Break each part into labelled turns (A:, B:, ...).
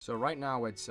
A: So right now it's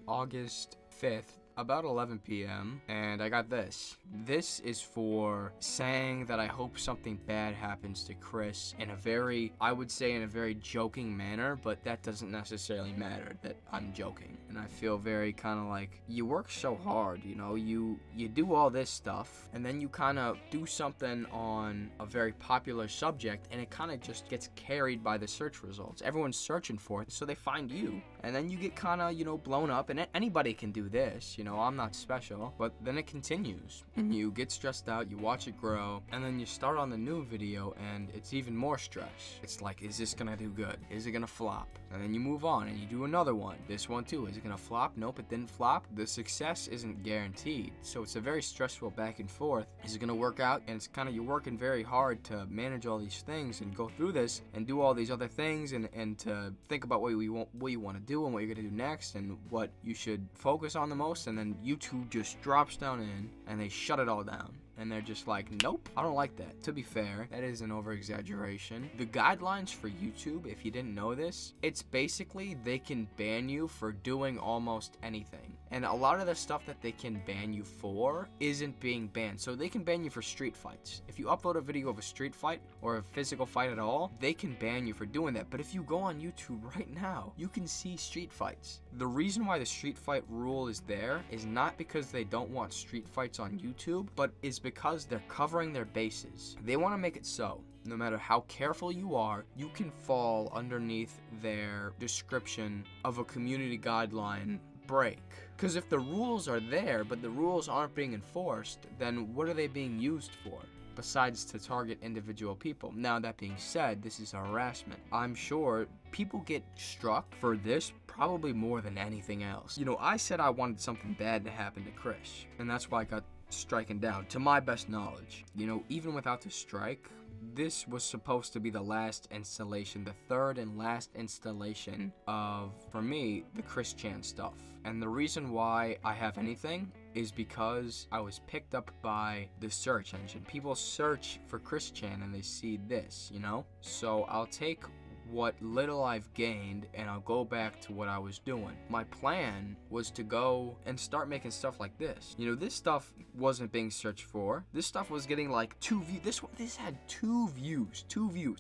A: August 5th, about 11 p.m. and I got this. This is for saying that I hope something bad happens to Chris in a very, I would say in a very joking manner, but that doesn't necessarily matter that I'm joking. And I feel very kind of like, you work so hard, you know, you do all this stuff and then you kind of do something on a very popular subject and it kind of just gets carried by the search results. Everyone's searching for it, so they find you. And then you get kind of, you know, blown up, and anybody can do this, you know, I'm not special, but then it continues and you get stressed out, you watch it grow, and then you start on the new video and it's even more stress. It's like, is this gonna do good? Is it gonna flop? And then you move on and you do another one. This one too, is it gonna flop? Nope, it didn't flop. The success isn't guaranteed. So it's a very stressful back and forth. Is it gonna work out? And it's kind of, you're working very hard to manage all these things and go through this and do all these other things and to think about what you want to do and what you're gonna do next and what you should focus on the most, and then YouTube just drops down in and they shut it all down. And they're just like, nope, I don't like that. To be fair, that is an over-exaggeration. The guidelines for YouTube, if you didn't know this, it's basically they can ban you for doing almost anything. And a lot of the stuff that they can ban you for isn't being banned. So they can ban you for street fights. If you upload a video of a street fight or a physical fight at all, they can ban you for doing that. But if you go on YouTube right now, you can see street fights. The reason why the street fight rule is there is not because they don't want street fights on YouTube, but is because they're covering their bases. They want to make it so no matter how careful you are, you can fall underneath their description of a community guideline break. Because if the rules are there, but the rules aren't being enforced, then what are they being used for? Besides to target individual people. Now, that being said, this is harassment. I'm sure people get struck for this probably more than anything else. You know, I said I wanted something bad to happen to Chris, and that's why I got striken down, to my best knowledge. You know, even without the strike, this was supposed to be the last installation, the third and last installation of, for me, the Chris Chan stuff. And the reason why I have anything is because I was picked up by the search engine. People search for Chris Chan and they see this, you know? So I'll take what little I've gained and I'll go back to what I was doing. My plan was to go and start making stuff like this. You know, this stuff wasn't being searched for. This stuff was getting like 2 views. This had 2 views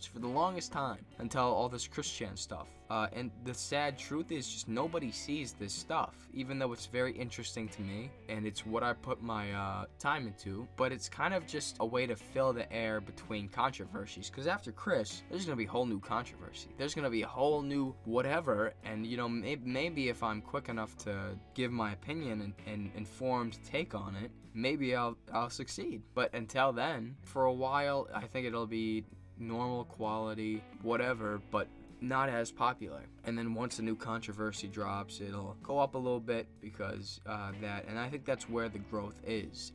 A: for the longest time until all this Chris Chan stuff. And the sad truth is just nobody sees this stuff, even though it's very interesting to me and it's what I put my time into, but it's kind of just a way to fill the air between controversies, because after Chris, there's going to be a whole new controversy. There's going to be a whole new whatever, and you know, maybe if I'm quick enough to give my opinion and informed take on it, maybe I'll succeed. But until then, for a while, I think it'll be normal quality, whatever, but not as popular. And then once a new controversy drops, it'll go up a little bit because that, and I think that's where the growth is.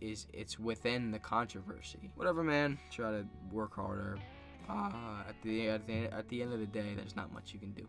A: It's within the controversy. Whatever, man. Try to work harder. At the end of the day, there's not much you can do.